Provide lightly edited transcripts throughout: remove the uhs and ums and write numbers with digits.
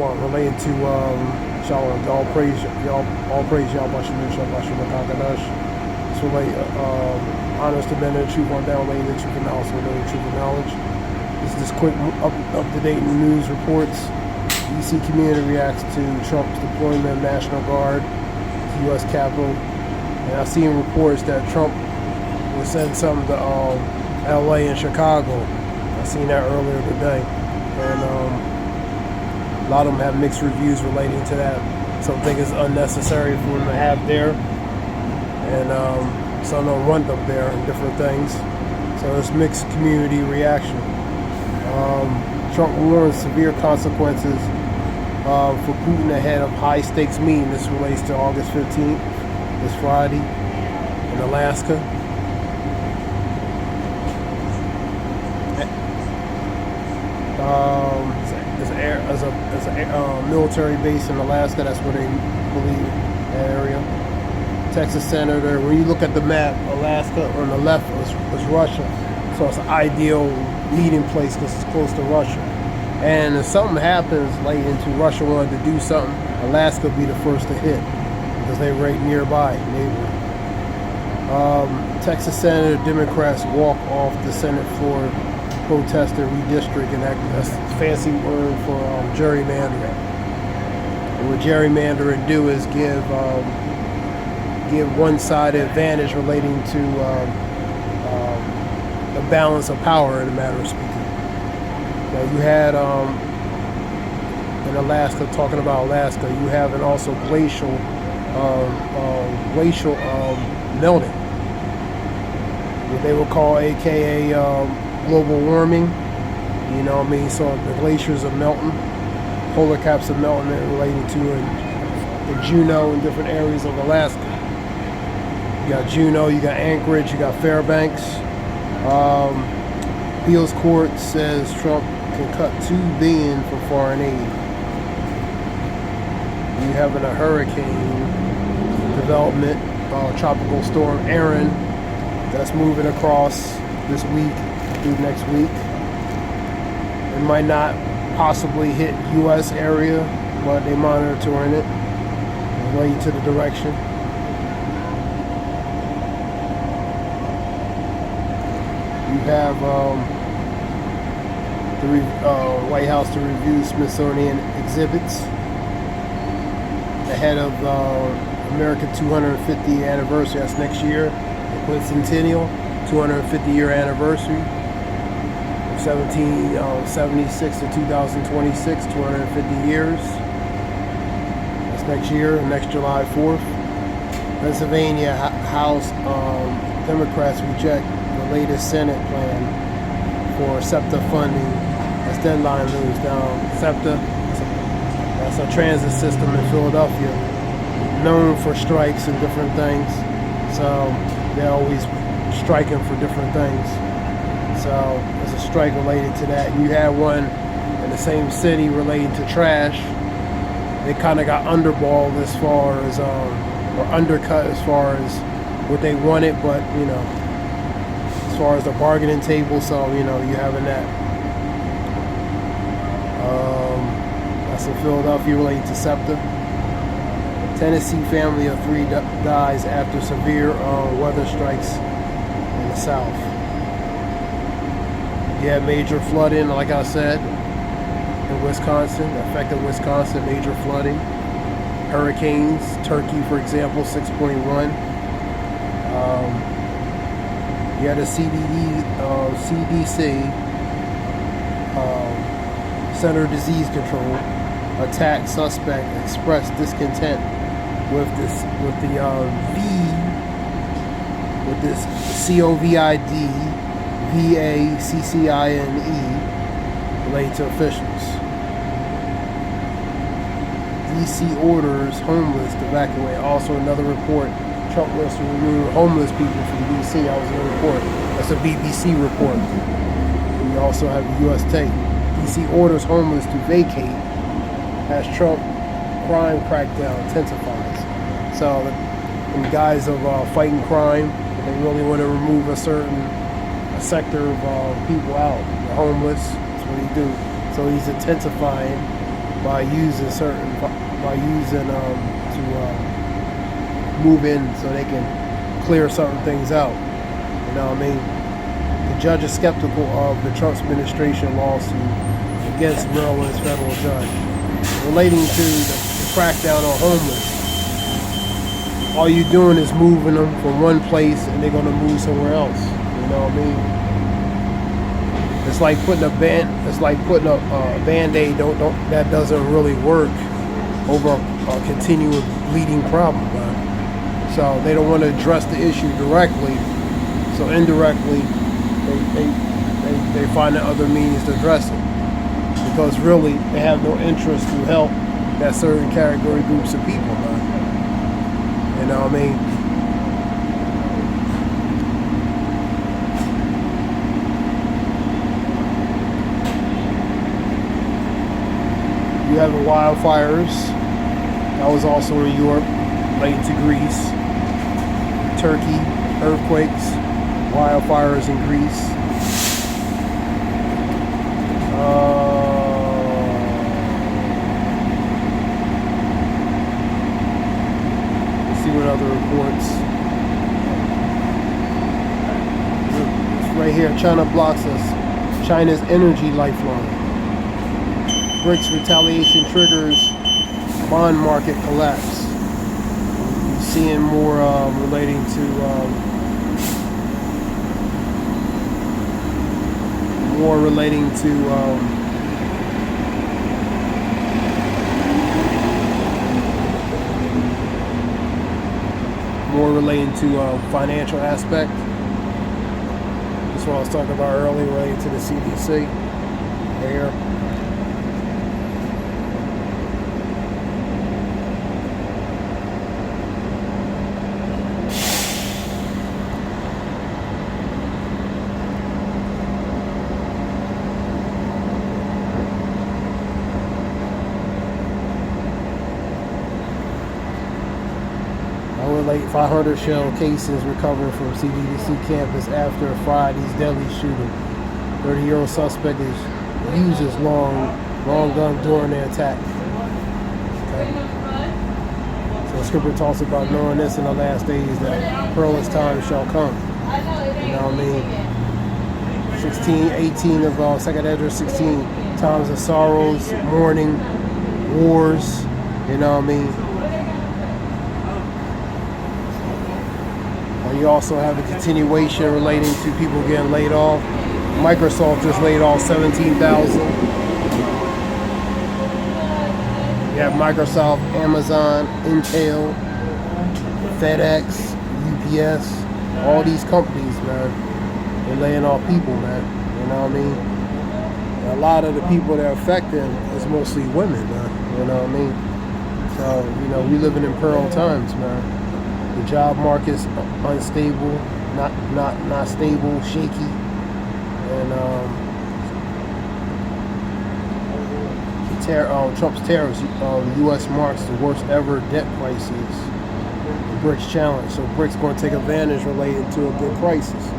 Shalom, relating to Shalom. All praise Yahweh Shemashim. So like honors to men and truth on down, laying the truth and knowledge, so knowing truth and knowledge. This is just quick up-to-date news reports. DC community reacts to Trump's deployment of National Guard to U.S. Capitol. And I've seen reports that Trump will send some to L.A. and Chicago. I seen that earlier today. And a lot of them have mixed reviews relating to that. Some think it's unnecessary for them to have there. And some don't want them there and different things. So it's mixed community reaction. Trump warns severe consequences for Putin ahead of high-stakes meeting. This relates to August 15th, this Friday, in Alaska. There's a military base in Alaska. That's where they believe, that area. Texas senator. When you look at the map, Alaska on the left is Russia. So it's an ideal meeting place because it's close to Russia. And if something happens late into Russia wanted to do something, Alaska will be the first to hit because they're right nearby, neighbor. Texas Senator Democrats walk off the Senate floor, protest and redistrict, and that's a fancy word for gerrymandering. And what gerrymandering do is give one-sided advantage relating to the balance of power in a matter of speaking. Now you had in Alaska, talking about Alaska, you have an also glacial melting, what they would call AKA global warming. You know what I mean? So the glaciers are melting, polar caps are melting, relating to the Juneau and different areas of Alaska. You got Juneau, you got Anchorage, you got Fairbanks. Appeals court says Trump can cut $2 billion for foreign aid. You having a hurricane development, tropical storm Aaron, that's moving across this week through next week. It might not possibly hit U.S. area, but they're monitoring it, relating to the direction. You have the White House to review Smithsonian exhibits ahead of American 250th anniversary. That's next year. The Centennial, 250-year anniversary. 1776 to 2026, 250 years. That's next year, next July 4th. Pennsylvania House Democrats reject the latest Senate plan for SEPTA funding as deadline looms down. SEPTA, that's a transit system in Philadelphia, known for strikes and different things. So they're always striking for different things. So there's a strike related to that. You had one in the same city relating to trash. They kind of got underballed as far as, or undercut as far as what they wanted, but you know, as far as the bargaining table, so you know, you having that. That's in Philadelphia related to SEPTA. Tennessee family of 3 dies after severe weather strikes in the South. You had major flooding, like I said, in Wisconsin, affected Wisconsin, major flooding. Hurricanes, Turkey, for example, 6.1. You had a CDC, Center of Disease Control, attack suspect expressed discontent with this COVID VACCINE related to officials. DC orders homeless to evacuate. Also another report, Trump wants to remove homeless people from DC. That was a report. That's a BBC report. And you also have the US Take. DC orders homeless to vacate as Trump crime crackdown intensifies. So in the guise of fighting crime, they really want to remove a certain sector of people out. The homeless, that's what he do. So he's intensifying by by using to move in so they can clear certain things out. You know what I mean? The judge is skeptical of the Trump administration lawsuit against Maryland's federal judge relating to the crackdown on homeless. All you're doing is moving them from one place and they're going to move somewhere else. You know what I mean? It's like putting a Band-Aid that doesn't really work over a continuous bleeding problem. So they don't want to address the issue directly. So indirectly, they find other means to address it, because really they have no interest to help that certain category groups of people, man. You know what I mean? You have the wildfires. That was also in Europe, related to Greece. Turkey, earthquakes, wildfires in Greece. Let's see what other reports. It's right here. China blocks us. China's energy lifeline. BRICS retaliation triggers bond market collapse. You're seeing more relating to more relating to financial aspect. That's what I was talking about earlier, relating to the CDC here. Late 500 shell cases recovered from CDC campus after Friday's deadly shooting. 30-year-old suspect uses long gun during the attack. Okay. So the scripture talks about knowing this in the last days, that perilous time shall come. You know what I mean? 18 of 2nd Ezra 16, times of sorrows, mourning, wars. You know what I mean? You also have a continuation relating to people getting laid off. Microsoft just laid off 17,000. You have Microsoft, Amazon, Intel, FedEx, UPS, all these companies, man. They're laying off people, man. You know what I mean? And a lot of the people they're affecting is mostly women, man. You know what I mean? So, you know, we living in pearl times, man. The job market's unstable, not stable, shaky, and Trump's tariffs. The U.S. marks the worst ever debt crisis. The BRICS challenge. So BRICS going to take advantage related to a good crisis.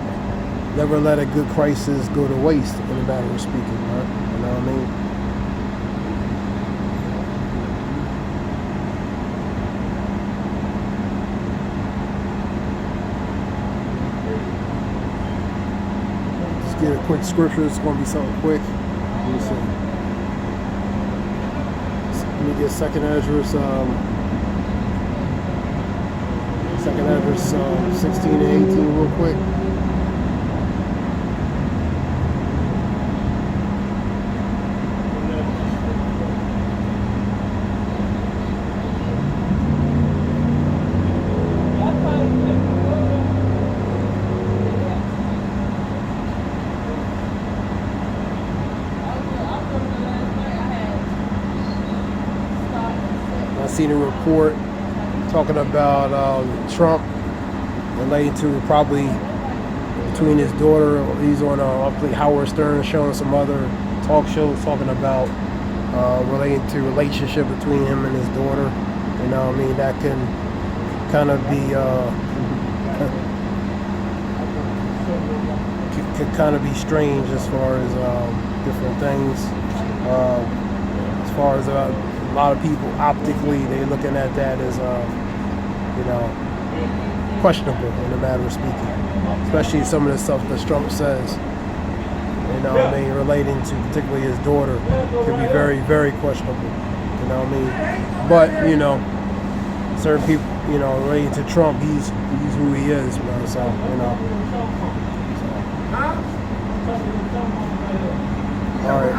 Never let a good crisis go to waste, in a matter of speaking, right? You know what I mean? Get a quick scripture. It's going to be something quick. Let me see. Let me get 2nd Ezra 16 and 18 real quick. I seen a report talking about Trump related to probably between his daughter. He's on Howard Stern show and some other talk shows talking about relating to relationship between him and his daughter. You know what I mean? That can kind of be could kind of be strange as far as different things. As far as a lot of people optically, they're looking at that as, questionable in the matter of speaking. Especially some of the stuff that Trump says, relating to particularly his daughter, can be very, very questionable. But, certain people, relating to Trump, he's who he is, man. So, all right,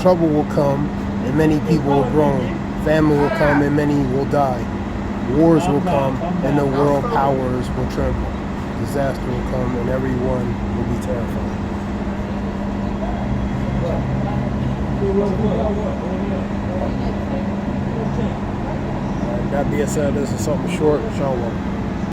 trouble will come, and many people will groan. Famine will come, and many will die. Wars will come, and the world powers will tremble. Disaster will come, and everyone will be terrified. That being said, this is something short. Shalom.